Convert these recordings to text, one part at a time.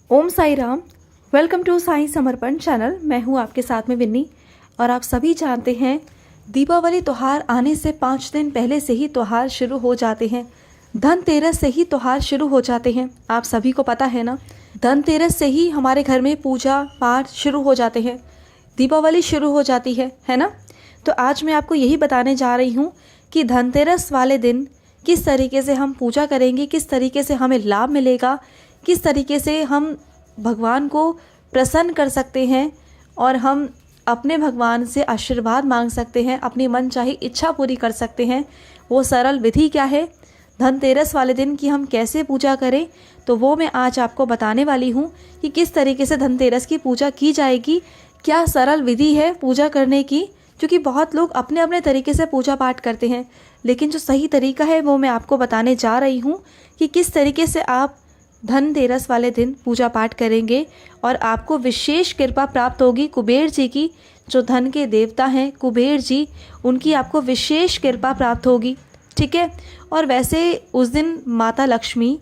Om Sai Ram. Welcome to Sai Samarpan channel. मैं हूँ आपके साथ में विन्नी। और आप सभी जानते हैं दीपावली त्यौहार आने से 5 दिन पहले से ही त्यौहार शुरू हो जाते हैं। धनतेरस से ही त्यौहार शुरू हो जाते हैं। आप सभी को पता है ना, धनतेरस से ही हमारे घर में पूजा पाठ शुरू हो जाते हैं, दीपावली शुरू हो जाती है ना। तो आज मैं आपको यही बताने जा रही हूँ कि धनतेरस वाले दिन किस तरीके से हम पूजा करेंगे, किस तरीके से हमें लाभ मिलेगा, किस तरीके से हम भगवान को प्रसन्न कर सकते हैं और हम अपने भगवान से आशीर्वाद मांग सकते हैं, अपनी मनचाही इच्छा पूरी कर सकते हैं। वो सरल विधि क्या है धनतेरस वाले दिन की हम कैसे पूजा करें, तो वो मैं आज आपको बताने वाली हूँ कि किस तरीके से धनतेरस की पूजा की जाएगी, क्या सरल विधि है पूजा करने की। क्योंकि बहुत लोग अपने अपने तरीके से पूजा पाठ करते हैं, लेकिन जो सही तरीका है वो मैं आपको बताने जा रही हूँ कि किस तरीके से आप धनतेरस वाले दिन पूजा पाठ करेंगे और आपको विशेष कृपा प्राप्त होगी कुबेर जी की। जो धन के देवता हैं कुबेर जी, उनकी आपको विशेष कृपा प्राप्त होगी, ठीक है। और वैसे उस दिन माता लक्ष्मी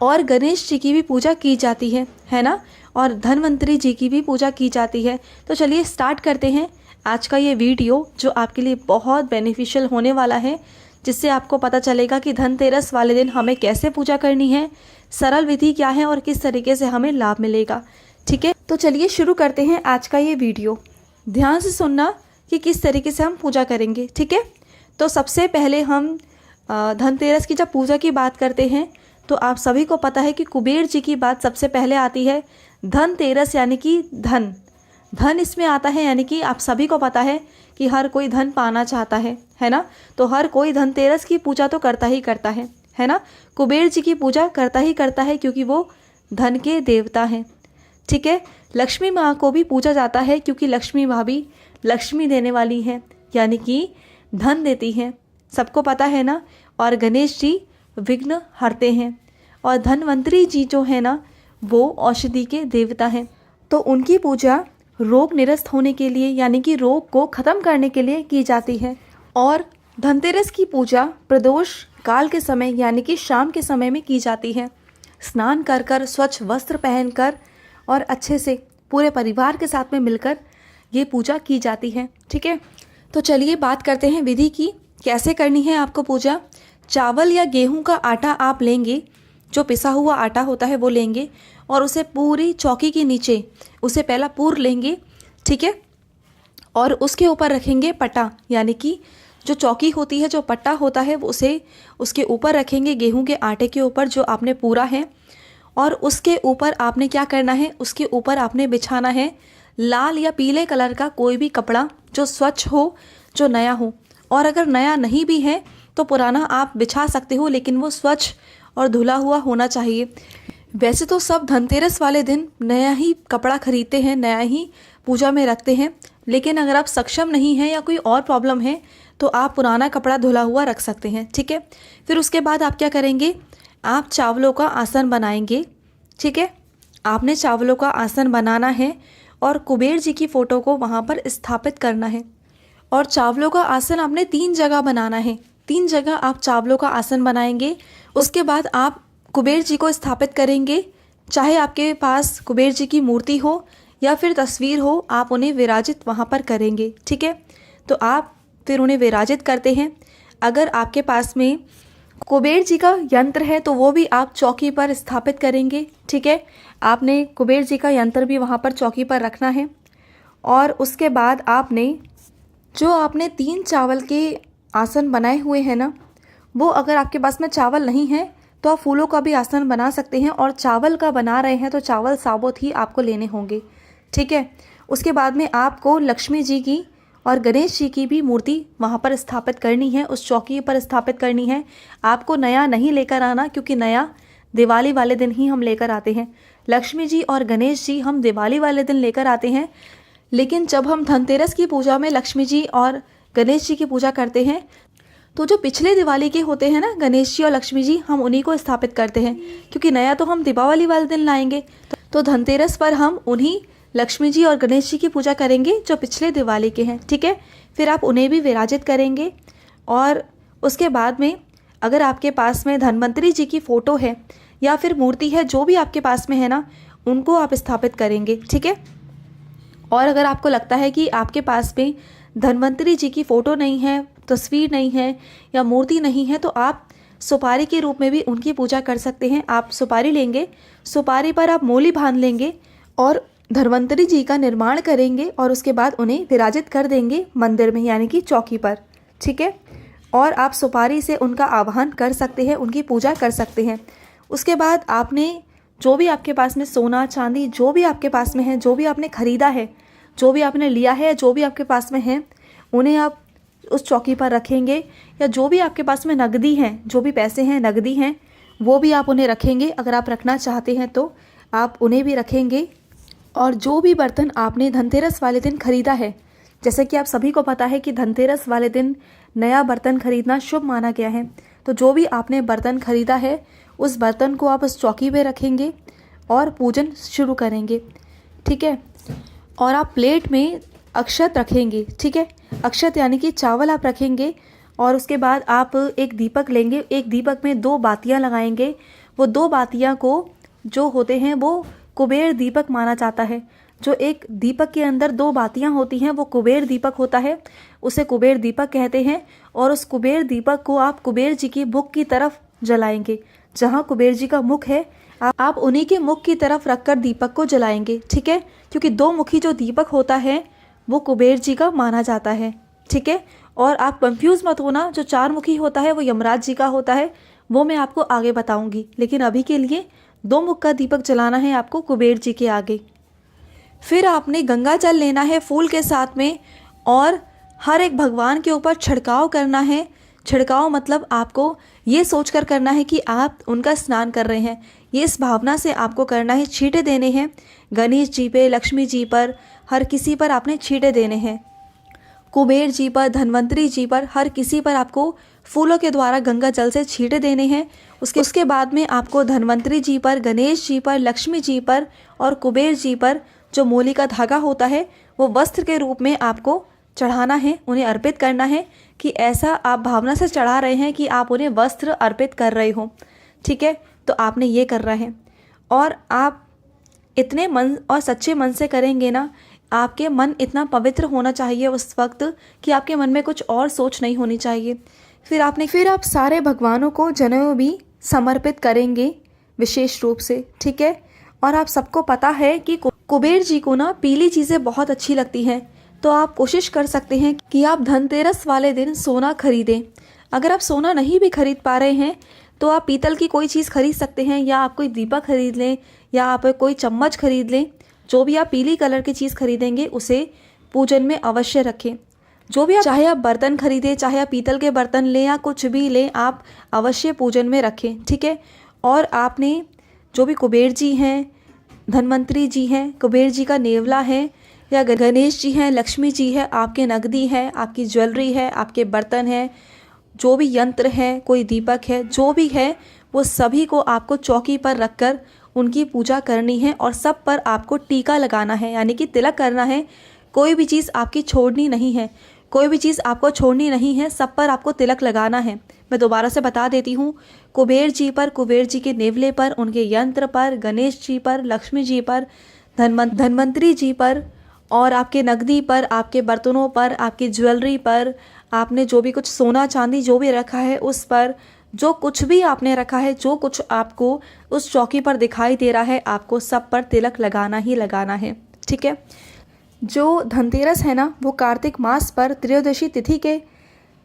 और गणेश जी की भी पूजा की जाती है ना, और धनवंतरी जी की भी पूजा की जाती है। तो चलिए स्टार्ट करते हैं आज का ये वीडियो, जो आपके लिए बहुत बेनिफिशियल होने वाला है, जिससे आपको पता चलेगा कि धनतेरस वाले दिन हमें कैसे पूजा करनी है, सरल विधि क्या है और किस तरीके से हमें लाभ मिलेगा, ठीक है। तो चलिए शुरू करते हैं आज का ये वीडियो। ध्यान से सुनना कि किस तरीके से हम पूजा करेंगे, ठीक है। तो सबसे पहले हम धनतेरस की जब पूजा की बात करते हैं तो आप सभी को पता है कि कुबेर जी की बात सबसे पहले आती है। धनतेरस यानी कि धन इसमें आता है, यानी कि आप सभी को पता है कि हर कोई धन पाना चाहता है ना। तो हर कोई धनतेरस की पूजा तो करता ही करता है ना। कुबेर जी की पूजा करता ही करता है क्योंकि वो धन के देवता हैं, ठीक है। लक्ष्मी माँ को भी पूजा जाता है क्योंकि लक्ष्मी माँ भी लक्ष्मी देने वाली हैं, यानी कि धन देती हैं, सबको पता है ना। और गणेश जी विघ्न हरते हैं और धनवंतरी जी जो है ना वो औषधि के देवता हैं। तो उनकी पूजा रोग निरस्त होने के लिए, यानी कि रोग को ख़त्म करने के लिए की जाती है। और धनतेरस की पूजा प्रदोष काल के समय यानी कि शाम के समय में की जाती है। स्नान कर कर, स्वच्छ वस्त्र पहनकर और अच्छे से पूरे परिवार के साथ में मिलकर ये पूजा की जाती है, ठीक है। तो चलिए बात करते हैं विधि की, कैसे करनी है आपको पूजा। चावल या गेहूं का आटा आप लेंगे, जो पिसा हुआ आटा होता है वो लेंगे और उसे पूरी चौकी के नीचे उसे पहला पूर लेंगे, ठीक है। और उसके ऊपर रखेंगे पटा, यानी कि जो चौकी होती है, जो पट्टा होता है, वो उसे उसके ऊपर रखेंगे गेहूं के आटे के ऊपर जो आपने पूरा है। और उसके ऊपर आपने क्या करना है, उसके ऊपर आपने बिछाना है लाल या पीले कलर का कोई भी कपड़ा जो स्वच्छ हो, जो नया हो। और अगर नया नहीं भी है तो पुराना आप बिछा सकते हो, लेकिन वो स्वच्छ और धुला हुआ होना चाहिए। वैसे तो सब धनतेरस वाले दिन नया ही कपड़ा खरीदते हैं, नया ही पूजा में रखते हैं, लेकिन अगर आप सक्षम नहीं हैं या कोई और प्रॉब्लम है तो आप पुराना कपड़ा धुला हुआ रख सकते हैं, ठीक है। फिर उसके बाद आप क्या करेंगे, आप चावलों का आसन बनाएंगे, ठीक है। आपने चावलों का आसन बनाना है और कुबेर जी की फ़ोटो को वहाँ पर स्थापित करना है। और चावलों का आसन आपने 3 जगह बनाना है, 3 जगह आप चावलों का आसन बनाएंगे। उसके बाद आप कुबेर जी को स्थापित करेंगे, चाहे आपके पास कुबेर जी की मूर्ति हो या फिर तस्वीर हो, आप उन्हें विराजित वहाँ पर करेंगे, ठीक है। तो आप फिर उन्हें विराजित करते हैं। अगर आपके पास में कुबेर जी का यंत्र है तो वो भी आप चौकी पर स्थापित करेंगे, ठीक है। आपने कुबेर जी का यंत्र भी वहाँ पर चौकी पर रखना है। और उसके बाद आपने 3 चावल के आसन बनाए हुए हैं ना, वो अगर आपके पास में चावल नहीं है तो आप फूलों का भी आसन बना सकते हैं। और चावल का बना रहे हैं तो चावल साबुत ही आपको लेने होंगे, ठीक है। उसके बाद में आपको लक्ष्मी जी की और गणेश जी की भी मूर्ति वहाँ पर स्थापित करनी है, उस चौकी पर स्थापित करनी है। आपको नया नहीं लेकर आना, क्योंकि नया दिवाली वाले दिन ही हम लेकर आते हैं। लक्ष्मी जी और गणेश जी हम दिवाली वाले दिन लेकर आते हैं, लेकिन जब हम धनतेरस की पूजा में लक्ष्मी जी और गणेश जी की पूजा करते हैं तो जो पिछले दिवाली के होते हैं ना गणेश जी और लक्ष्मी जी, हम उन्हीं को स्थापित करते हैं, क्योंकि नया तो हम दीपावली वाले दिन लाएंगे। तो धनतेरस पर हम उन्हीं लक्ष्मी जी और गणेश जी की पूजा करेंगे जो पिछले दिवाली के हैं, ठीक है। फिर आप उन्हें भी विराजित करेंगे। और उसके बाद में अगर आपके पास में धन्वंतरी जी की फ़ोटो है या फिर मूर्ति है, जो भी आपके पास में है ना, उनको आप स्थापित करेंगे, ठीक है। और अगर आपको लगता है कि आपके पास में धन्वंतरी जी की फ़ोटो नहीं है, तस्वीर नहीं है या मूर्ति नहीं है, तो आप सुपारी के रूप में भी उनकी पूजा कर सकते हैं। आप सुपारी लेंगे, सुपारी पर आप मोली बांध लेंगे और धन्वंतरी जी का निर्माण करेंगे और उसके बाद उन्हें विराजित कर देंगे मंदिर में, यानी कि चौकी पर, ठीक है। और आप सुपारी से उनका आवाहन कर सकते हैं, उनकी पूजा कर सकते हैं। उसके बाद आपने जो भी आपके पास में सोना चांदी जो भी आपके पास में है, जो भी आपने ख़रीदा है, जो भी आपने लिया है, जो भी आपके पास में है, उन्हें आप उस चौकी पर रखेंगे। या जो भी आपके पास में नकदी हैं, जो भी पैसे हैं नकदी हैं, वो भी आप उन्हें रखेंगे। अगर आप रखना चाहते हैं तो आप उन्हें भी रखेंगे। और जो भी बर्तन आपने धनतेरस वाले दिन ख़रीदा है, जैसे कि आप सभी को पता है कि धनतेरस वाले दिन नया बर्तन खरीदना शुभ माना गया है, तो जो भी आपने बर्तन खरीदा है उस बर्तन को आप उस चौकी पे रखेंगे और पूजन शुरू करेंगे, ठीक है। और आप प्लेट में अक्षत रखेंगे, ठीक है। अक्षत यानी कि चावल आप रखेंगे और उसके बाद आप एक दीपक लेंगे, एक दीपक में 2 बातियां लगाएंगे। वो 2 बातियां को जो होते हैं वो कुबेर दीपक माना जाता है। जो एक दीपक के अंदर 2 बातियां होती हैं वो कुबेर दीपक होता है, उसे कुबेर दीपक कहते हैं। और उस कुबेर दीपक को आप कुबेर जी की मुख की तरफ जलाएंगे। जहाँ कुबेर जी का मुख है आप उन्हीं के मुख की तरफ रखकर दीपक को जलाएंगे, ठीक है। क्योंकि 2 मुखी जो दीपक होता है वो कुबेर जी का माना जाता है, ठीक है। और आप कंफ्यूज मत होना, जो 4 मुखी होता है वो यमराज जी का होता है, वो मैं आपको आगे बताऊंगी। लेकिन अभी के लिए 2 मुख का दीपक जलाना है आपको कुबेर जी के आगे। फिर आपने गंगा जल लेना है फूल के साथ में और हर एक भगवान के ऊपर छिड़काव करना है। छिड़काव मतलब आपको ये सोचकर करना है कि आप उनका स्नान कर रहे हैं, ये इस भावना से आपको करना है। छींटे देने हैं गणेश जी पे, लक्ष्मी जी पर, हर किसी पर आपने छींटे देने हैं। कुबेर जी पर, धन्वंतरी जी पर, हर किसी पर आपको फूलों के द्वारा गंगा जल से छींटे देने हैं। उसके बाद में आपको धन्वंतरी जी पर, गणेश जी पर, लक्ष्मी जी पर और कुबेर जी पर जो मोली का धागा होता है वो वस्त्र के रूप में आपको चढ़ाना है, उन्हें अर्पित करना है। कि ऐसा आप भावना से चढ़ा रहे हैं कि आप उन्हें वस्त्र अर्पित कर रहे हो, ठीक है। तो आपने ये करना है और आप इतने मन और सच्चे मन से करेंगे ना, आपके मन इतना पवित्र होना चाहिए उस वक्त कि आपके मन में कुछ और सोच नहीं होनी चाहिए। फिर आप सारे भगवानों को जनेऊ भी समर्पित करेंगे विशेष रूप से, ठीक है। और आप सबको पता है कि कुबेर जी को ना पीली चीज़ें बहुत अच्छी लगती हैं, तो आप कोशिश कर सकते हैं कि आप धनतेरस वाले दिन सोना खरीदें। अगर आप सोना नहीं भी खरीद पा रहे हैं तो आप पीतल की कोई चीज़ खरीद सकते हैं, या आप कोई दीपक खरीद लें, या आप कोई चम्मच खरीद लें। जो भी आप पीली कलर की चीज़ खरीदेंगे उसे पूजन में अवश्य रखें। जो भी चाहे आप बर्तन खरीदें, चाहे आप पीतल के बर्तन लें या कुछ भी लें, आप अवश्य पूजन में रखें, ठीक है। और आपने जो भी कुबेर जी हैं, धन्वंतरी जी हैं, कुबेर जी का नेवला है, या गणेश जी हैं, लक्ष्मी जी है, आपके नगदी है, आपकी ज्वेलरी है, आपके बर्तन हैं, जो भी यंत्र है, कोई दीपक है, जो भी है, वो सभी को आपको चौकी पर रखकर उनकी पूजा करनी है। और सब पर आपको टीका लगाना है, यानी कि तिलक करना है। कोई भी चीज़ आपकी छोड़नी नहीं है, कोई भी चीज़ आपको छोड़नी नहीं है, सब पर आपको तिलक लगाना है। मैं दोबारा से बता देती हूँ, कुबेर जी पर, कुबेर जी के नेवले पर, उनके यंत्र पर, गणेश जी पर, लक्ष्मी जी पर, धन्वंतरी जी पर और आपके नकदी पर, आपके बर्तनों पर, आपकी ज्वेलरी पर, आपने जो भी कुछ सोना चांदी जो भी रखा है उस पर, जो कुछ भी आपने रखा है, जो कुछ आपको उस चौकी पर दिखाई दे रहा है, आपको सब पर तिलक लगाना ही लगाना है, ठीक है। जो धनतेरस है ना, वो कार्तिक मास पर त्रयोदशी तिथि के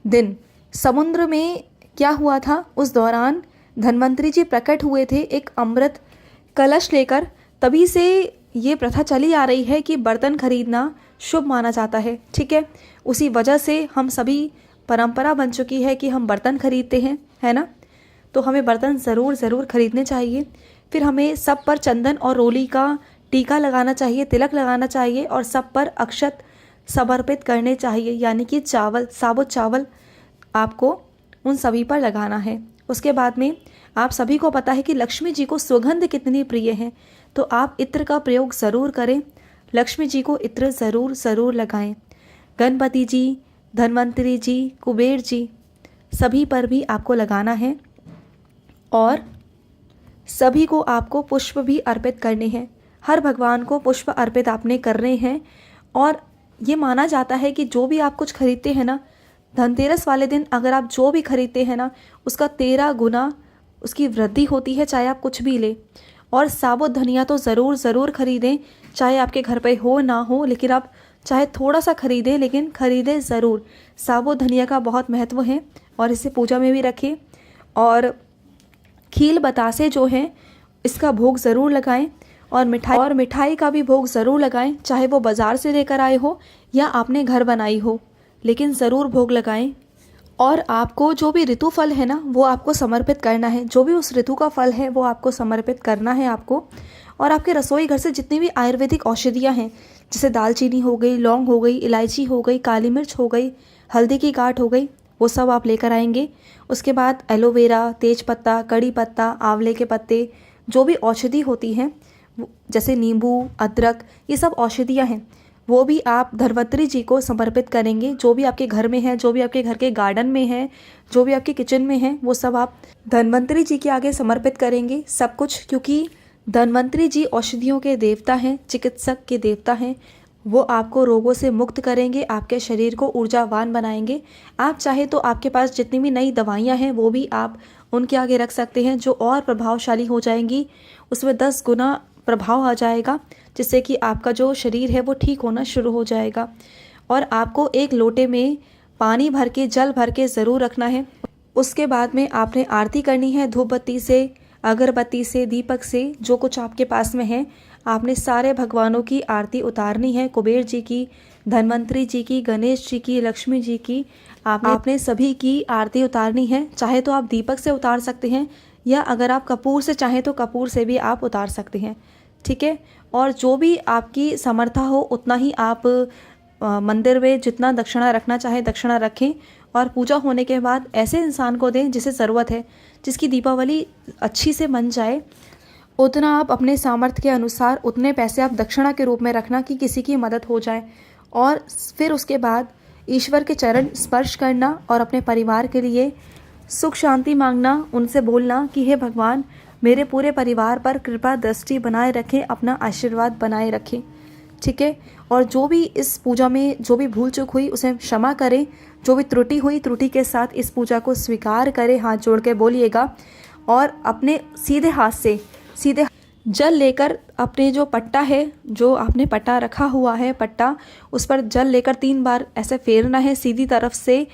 दिन समुद्र में क्या हुआ था, उस दौरान धन्वंतरी जी प्रकट हुए थे एक अमृत कलश लेकर। तभी से ये प्रथा चली आ रही है कि बर्तन खरीदना शुभ माना जाता है, ठीक है। उसी वजह से हम सभी परंपरा बन चुकी है कि हम बर्तन खरीदते हैं, है ना। तो हमें बर्तन ज़रूर खरीदने चाहिए। फिर हमें सब पर चंदन और रोली का टीका लगाना चाहिए, तिलक लगाना चाहिए और सब पर अक्षत समर्पित करने चाहिए, यानी कि चावल, साबुत चावल आपको उन सभी पर लगाना है। उसके बाद में आप सभी को पता है कि लक्ष्मी जी को सुगंध कितनी प्रिय है, तो आप इत्र का प्रयोग ज़रूर करें, लक्ष्मी जी को इत्र ज़रूर लगाएं। गणपति जी, धन्वंतरी जी, कुबेर जी, सभी पर भी आपको लगाना है और सभी को आपको पुष्प भी अर्पित करने हैं। हर भगवान को पुष्प अर्पित आपने करने हैं। और ये माना जाता है कि जो भी आप कुछ खरीदते हैं ना, धनतेरस वाले दिन अगर आप जो भी खरीदते हैं ना, उसका 13 गुना उसकी वृद्धि होती है, चाहे आप कुछ भी लें। और साबुत धनिया तो ज़रूर खरीदें, चाहे आपके घर पे हो ना हो, लेकिन आप चाहे थोड़ा सा खरीदें, लेकिन खरीदें ज़रूर। साबुत धनिया का बहुत महत्व है और इसे पूजा में भी रखें। और खील बतासे जो हैं, इसका भोग ज़रूर लगाएं। और मिठाई का भी भोग ज़रूर लगाएं, चाहे वो बाज़ार से लेकर आए हो या आपने घर बनाई हो, लेकिन ज़रूर भोग लगाएं। और आपको जो भी ऋतु फल है ना, वो आपको समर्पित करना है। जो भी उस ऋतु का फल है वो आपको समर्पित करना है आपको। और आपके रसोई घर से जितनी भी आयुर्वेदिक औषधियाँ हैं, जैसे दालचीनी हो गई, लौंग हो गई, इलायची हो गई, काली मिर्च हो गई, हल्दी की गांठ हो गई, वो सब आप लेकर आएंगे। उसके बाद एलोवेरा, तेज पत्ता, कड़ी पत्ता, आंवले के पत्ते, जो भी औषधि होती हैं, जैसे नींबू, अदरक, ये सब औषधियाँ हैं, वो भी आप धन्वंतरी जी को समर्पित करेंगे। जो भी आपके घर में है, जो भी आपके घर के गार्डन में है, जो भी आपके किचन में है, वो सब आप धन्वंतरी जी के आगे समर्पित करेंगे सब कुछ। क्योंकि धन्वंतरी जी औषधियों के देवता हैं, चिकित्सक के देवता हैं। वो आपको रोगों से मुक्त करेंगे, आपके शरीर को ऊर्जावान बनाएंगे। आप चाहे तो आपके पास जितनी भी नई दवाइयाँ हैं वो भी आप उनके आगे रख सकते हैं, जो और प्रभावशाली हो जाएंगी। उसमें 10 गुना प्रभाव आ जाएगा, जिससे कि आपका जो शरीर है वो ठीक होना शुरू हो जाएगा। और आपको एक लोटे में पानी भर के, जल भर के ज़रूर रखना है। उसके बाद में आपने आरती करनी है धूप बत्ती से, अगरबत्ती से, दीपक से, जो कुछ आपके पास में है। आपने सारे भगवानों की आरती उतारनी है, कुबेर जी की, धन्वंतरी जी की, गणेश जी की, लक्ष्मी जी की। आपने सभी की आरती उतारनी है। चाहे तो आप दीपक से उतार सकते हैं, या अगर आप कपूर से चाहें तो कपूर से भी आप उतार सकते हैं, ठीक है। और जो भी आपकी समर्था हो उतना ही आप मंदिर में जितना दक्षिणा रखना चाहे दक्षिणा रखें। और पूजा होने के बाद ऐसे इंसान को दें जिसे ज़रूरत है, जिसकी दीपावली अच्छी से मन जाए। उतना आप अपने सामर्थ्य के अनुसार उतने पैसे आप दक्षिणा के रूप में रखना कि किसी की मदद हो जाए। और फिर उसके बाद ईश्वर के चरण स्पर्श करना और अपने परिवार के लिए सुख शांति मांगना, उनसे बोलना कि हे भगवान, मेरे पूरे परिवार पर कृपा दृष्टि बनाए रखें, अपना आशीर्वाद बनाए रखें, ठीक है। और जो भी इस पूजा में जो भी भूल चूक हुई उसे क्षमा करें। जो भी त्रुटि हुई, त्रुटि के साथ इस पूजा को स्वीकार करें, हाथ जोड़ के बोलिएगा। और अपने सीधे हाथ से सीधे जल लेकर अपने जो पट्टा है, जो आपने पट्टा रखा हुआ है पट्टा, उस पर जल लेकर 3 बार ऐसे फेरना है सीधी तरफ से।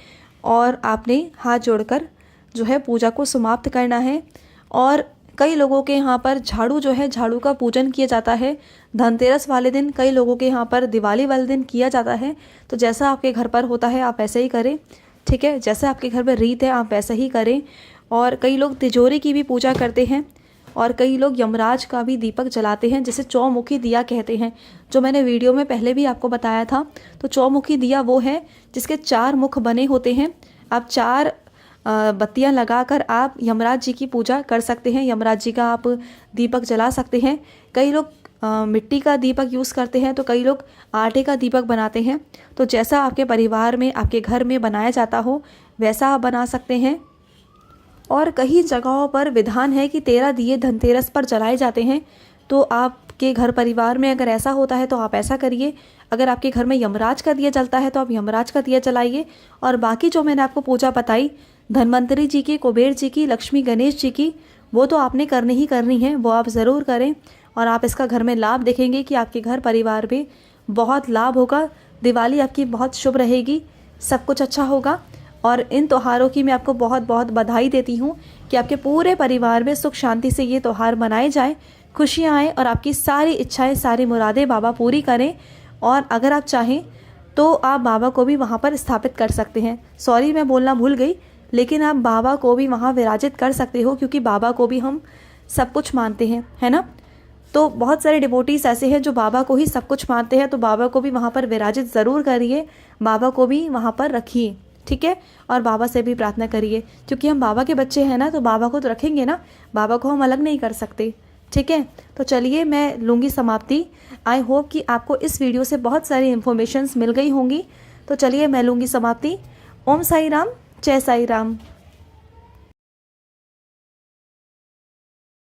और आपने हाथ जोड़कर जो है पूजा को समाप्त करना है। और कई लोगों के यहाँ पर झाड़ू जो है, झाड़ू का पूजन किया जाता है धनतेरस वाले दिन। कई लोगों के यहाँ पर दिवाली वाले दिन किया जाता है। तो जैसा आपके घर पर होता है आप वैसे ही करें, ठीक है। जैसा आपके घर में रीत है आप वैसा ही करें। और कई लोग तिजोरी की भी पूजा करते हैं, और कई लोग यमराज का भी दीपक जलाते हैं, जिसे चौमुखी दिया कहते हैं, जो मैंने वीडियो में पहले भी आपको बताया था। तो चौमुखी दिया वो है जिसके 4 मुख बने होते हैं। आप 4 बत्तियां लगाकर आप यमराज जी की पूजा कर सकते हैं। यमराज जी का आप दीपक जला सकते हैं। कई लोग मिट्टी का दीपक यूज़ करते हैं, तो कई लोग आटे का दीपक बनाते हैं। तो जैसा आपके परिवार में, आपके घर में बनाया जाता हो वैसा आप बना सकते हैं। और कई जगहों पर विधान है कि 13 दिए धनतेरस पर जलाए जाते हैं। तो आपके घर परिवार में अगर ऐसा होता है तो आप ऐसा करिए। अगर आपके घर में यमराज का दिया जलता है तो आप यमराज का दिया जलाइए। और बाकी जो मैंने आपको पूजा बताई धन्वंतरी जी की, कुबेर जी की, लक्ष्मी गणेश जी की, वो तो आपने करनी ही करनी है, वो आप ज़रूर करें। और आप इसका घर में लाभ देखेंगे कि आपके घर परिवार में बहुत लाभ होगा। दिवाली आपकी बहुत शुभ रहेगी, सब कुछ अच्छा होगा। और इन त्योहारों की मैं आपको बहुत बहुत बधाई देती हूँ कि आपके पूरे परिवार में सुख शांति से ये त्यौहार मनाए जाएं, खुशियाँ आएँ और आपकी सारी इच्छाएं, सारी मुरादें बाबा पूरी करें। और अगर आप चाहें तो आप बाबा को भी वहाँ पर स्थापित कर सकते हैं। सॉरी मैं बोलना भूल गई, लेकिन आप बाबा को भी वहाँ विराजित कर सकते हो, क्योंकि बाबा को भी हम सब कुछ मानते हैं, है ना। तो बहुत सारे डिवोटीज ऐसे हैं जो बाबा को ही सब कुछ मानते हैं। तो बाबा को भी वहाँ पर विराजित ज़रूर करिए, बाबा को भी वहाँ पर रखिए, ठीक है। और बाबा से भी प्रार्थना करिए, क्योंकि हम बाबा के बच्चे हैं ना, तो बाबा को तो रखेंगे ना, बाबा को हम अलग नहीं कर सकते, ठीक है। तो चलिए मैं लूँगी समाप्ति। आई होप कि आपको इस वीडियो से बहुत सारी इन्फॉर्मेशंस मिल गई होंगी। तो चलिए मैं लूँगी समाप्ति। ओम साई राम, जय साई राम।